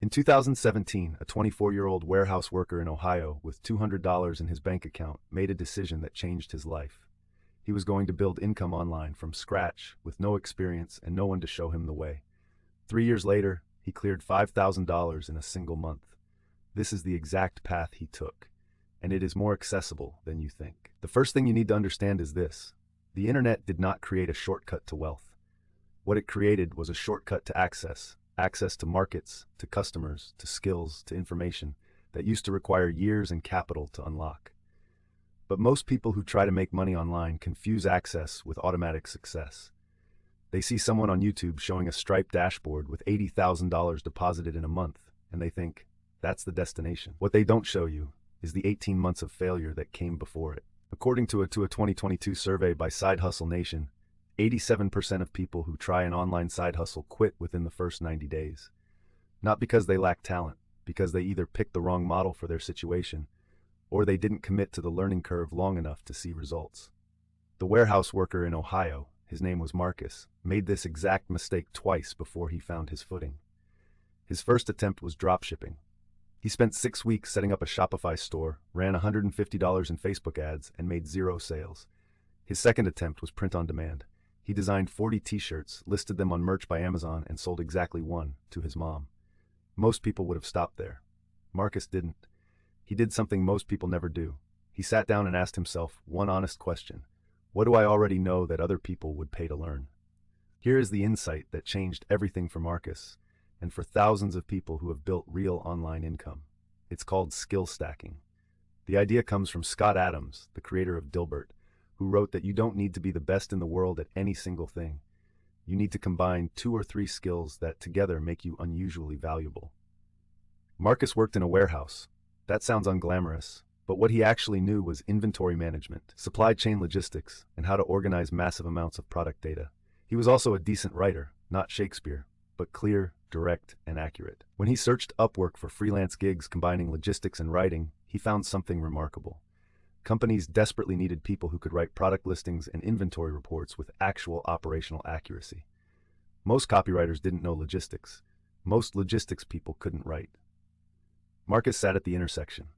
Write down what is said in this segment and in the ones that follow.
In 2017, a 24-year-old warehouse worker in Ohio with $200 in his bank account made a decision that changed his life. He was going to build income online from scratch with no experience and no one to show him the way. 3 years later, he cleared $5,000 in a single month. This is the exact path he took, and it is more accessible than you think. The first thing you need to understand is this: the internet did not create a shortcut to wealth. What it created was a shortcut to access to markets, to customers, to skills, to information that used to require years and capital to unlock. But most people who try to make money online confuse access with automatic success. They see someone on YouTube showing a Stripe dashboard with $80,000 deposited in a month, and they think, that's the destination. What they don't show you is the 18 months of failure that came before it. According to a 2022 survey by Side Hustle Nation, 87% of people who try an online side hustle quit within the first 90 days. Not because they lack talent, because they either picked the wrong model for their situation, or they didn't commit to the learning curve long enough to see results. The warehouse worker in Ohio, his name was Marcus, made this exact mistake twice before he found his footing. His first attempt was dropshipping. He spent 6 weeks setting up a Shopify store, ran $150 in Facebook ads, and made 0 sales. His second attempt was print on demand. He designed 40 t-shirts, listed them on Merch by Amazon, and sold exactly one to his mom. Most people would have stopped there. Marcus didn't. He did something most people never do. He sat down and asked himself one honest question: what do I already know that other people would pay to learn? Here is the insight that changed everything for Marcus, and for thousands of people who have built real online income. It's called skill stacking. The idea comes from Scott Adams, the creator of Dilbert, who wrote that you don't need to be the best in the world at any single thing. You need to combine 2 or 3 skills that together make you unusually valuable. Marcus worked in a warehouse. That sounds unglamorous, but what he actually knew was inventory management, supply chain logistics, and how to organize massive amounts of product data. He was also a decent writer, not Shakespeare, but clear, direct, and accurate. When he searched Upwork for freelance gigs combining logistics and writing, he found something remarkable. Companies desperately needed people who could write product listings and inventory reports with actual operational accuracy. Most copywriters didn't know logistics. Most logistics people couldn't write. Marcus sat at the intersection.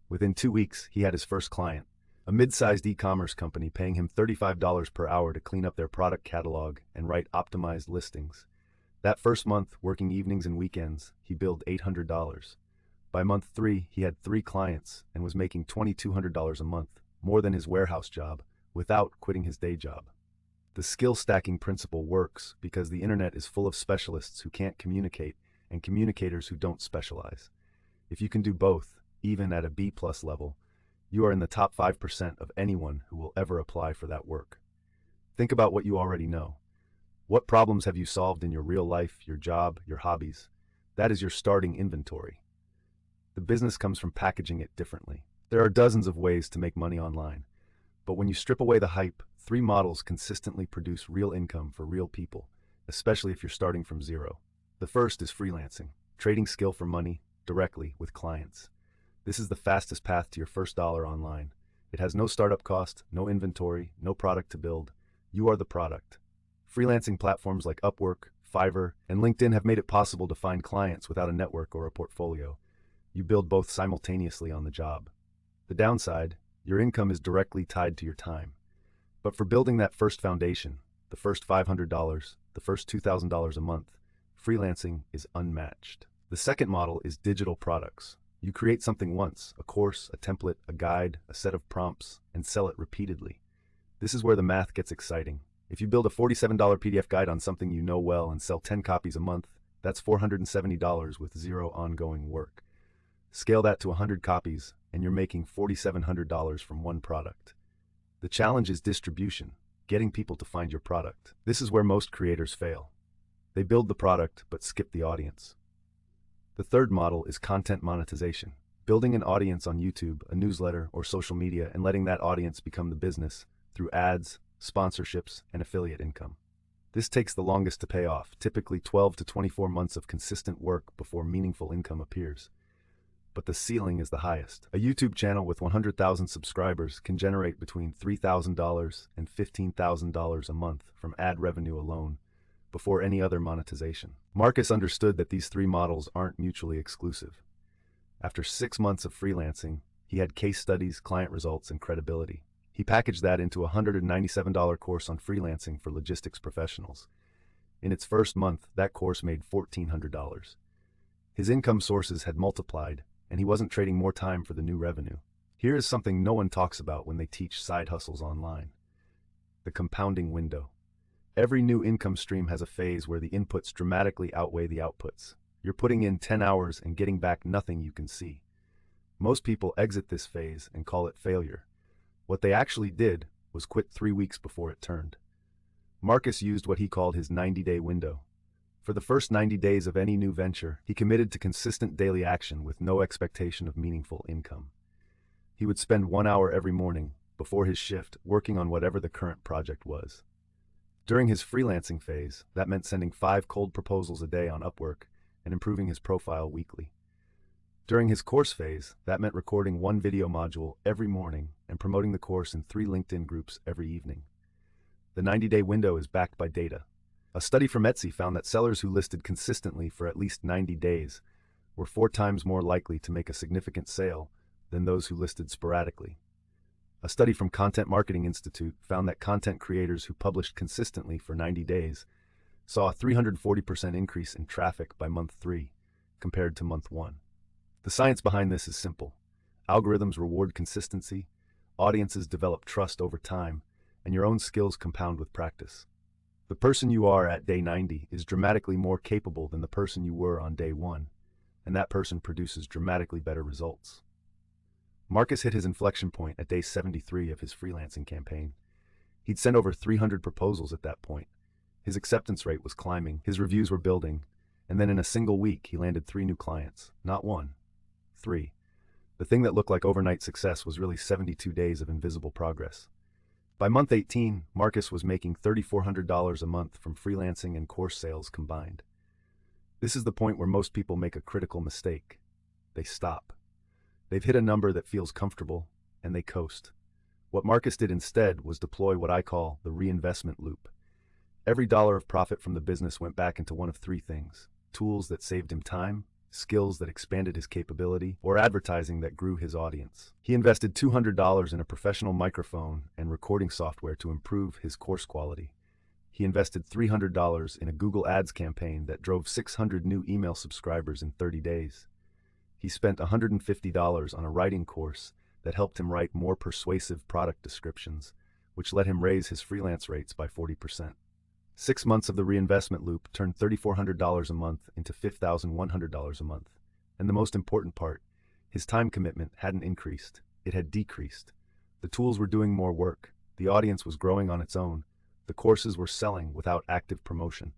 Within 2 weeks, he had his first client, a mid-sized e-commerce company paying him $35 per hour to clean up their product catalog and write optimized listings. That first month, working evenings and weekends, he billed $800. By month 3, he had 3 clients and was making $2,200 a month, more than his warehouse job, without quitting his day job. The skill stacking principle works because the internet is full of specialists who can't communicate and communicators who don't specialize. If you can do both, even at a B+ level, you are in the top 5% of anyone who will ever apply for that work. Think about what you already know. What problems have you solved in your real life, your job, your hobbies? That is your starting inventory. The business comes from packaging it differently. There are dozens of ways to make money online, but when you strip away the hype, 3 models consistently produce real income for real people, especially if you're starting from zero. The first is freelancing, trading skill for money directly with clients. This is the fastest path to your first dollar online. It has no startup cost, no inventory, no product to build. You are the product. Freelancing platforms like Upwork, Fiverr, and LinkedIn have made it possible to find clients without a network or a portfolio. You build both simultaneously on the job. The downside, your income is directly tied to your time. But for building that first foundation, the first $500, the first $2,000 a month, freelancing is unmatched. The second model is digital products. You create something once, a course, a template, a guide, a set of prompts, and sell it repeatedly. This is where the math gets exciting. If you build a $47 PDF guide on something you know well and sell 10 copies a month, that's $470 with 0 ongoing work. Scale that to 100 copies, and you're making $4,700 from one product. The challenge is distribution, getting people to find your product. This is where most creators fail. They build the product, but skip the audience. The third model is content monetization, building an audience on YouTube, a newsletter, or social media, and letting that audience become the business through ads, sponsorships, and affiliate income. This takes the longest to pay off, typically 12 to 24 months of consistent work before meaningful income appears. But the ceiling is the highest. A YouTube channel with 100,000 subscribers can generate between $3,000 and $15,000 a month from ad revenue alone, before any other monetization. Marcus understood that these three models aren't mutually exclusive. After 6 months of freelancing, he had case studies, client results, and credibility. He packaged that into a $197 course on freelancing for logistics professionals. In its first month, that course made $1,400. His income sources had multiplied, and he wasn't trading more time for the new revenue. Here is something no one talks about when they teach side hustles online: the compounding window. Every new income stream has a phase where the inputs dramatically outweigh the outputs. You're putting in 10 hours and getting back nothing you can see. Most people exit this phase and call it failure. What they actually did was quit 3 weeks before it turned. Marcus used what he called his 90-day window. For the first 90 days of any new venture, he committed to consistent daily action with no expectation of meaningful income. He would spend 1 hour every morning, before his shift, working on whatever the current project was. During his freelancing phase, that meant sending 5 cold proposals a day on Upwork and improving his profile weekly. During his course phase, that meant recording 1 video module every morning and promoting the course in 3 LinkedIn groups every evening. The 90-day window is backed by data. A study from Etsy found that sellers who listed consistently for at least 90 days were 4 times more likely to make a significant sale than those who listed sporadically. A study from Content Marketing Institute found that content creators who published consistently for 90 days saw a 340% increase in traffic by month 3 compared to month 1. The science behind this is simple. Algorithms reward consistency, audiences develop trust over time, and your own skills compound with practice. The person you are at day 90 is dramatically more capable than the person you were on day 1, and that person produces dramatically better results. Marcus hit his inflection point at day 73 of his freelancing campaign. He'd sent over 300 proposals at that point. His acceptance rate was climbing, his reviews were building, and then in a single week he landed 3 new clients. Not 1, 3. The thing that looked like overnight success was really 72 days of invisible progress. By month 18, Marcus was making $3,400 a month from freelancing and course sales combined. This is the point where most people make a critical mistake. They stop. They've hit a number that feels comfortable, and they coast. What Marcus did instead was deploy what I call the reinvestment loop. Every dollar of profit from the business went back into one of 3 things: tools that saved him time, skills that expanded his capability, or advertising that grew his audience. He invested $200 in a professional microphone and recording software to improve his course quality. He invested $300 in a Google Ads campaign that drove 600 new email subscribers in 30 days. He spent $150 on a writing course that helped him write more persuasive product descriptions, which let him raise his freelance rates by 40%. 6 months of the reinvestment loop turned $3,400 a month into $5,100 a month. And the most important part, his time commitment hadn't increased, it had decreased. The tools were doing more work, the audience was growing on its own, the courses were selling without active promotion.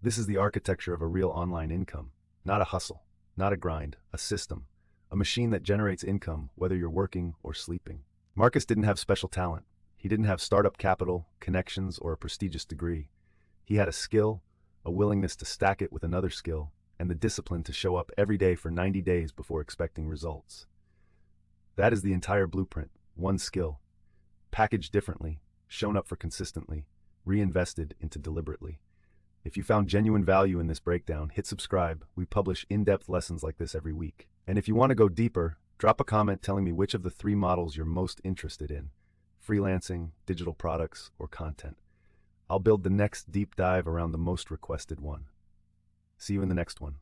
This is the architecture of a real online income, not a hustle, not a grind, a system, a machine that generates income whether you're working or sleeping. Marcus didn't have special talent. He didn't have startup capital, connections, or a prestigious degree. He had a skill, a willingness to stack it with another skill, and the discipline to show up every day for 90 days before expecting results. That is the entire blueprint: one skill, packaged differently, shown up for consistently, reinvested into deliberately. If you found genuine value in this breakdown, hit subscribe. We publish in-depth lessons like this every week. And if you want to go deeper, drop a comment telling me which of the 3 models you're most interested in: freelancing, digital products, or content. I'll build the next deep dive around the most requested one. See you in the next one.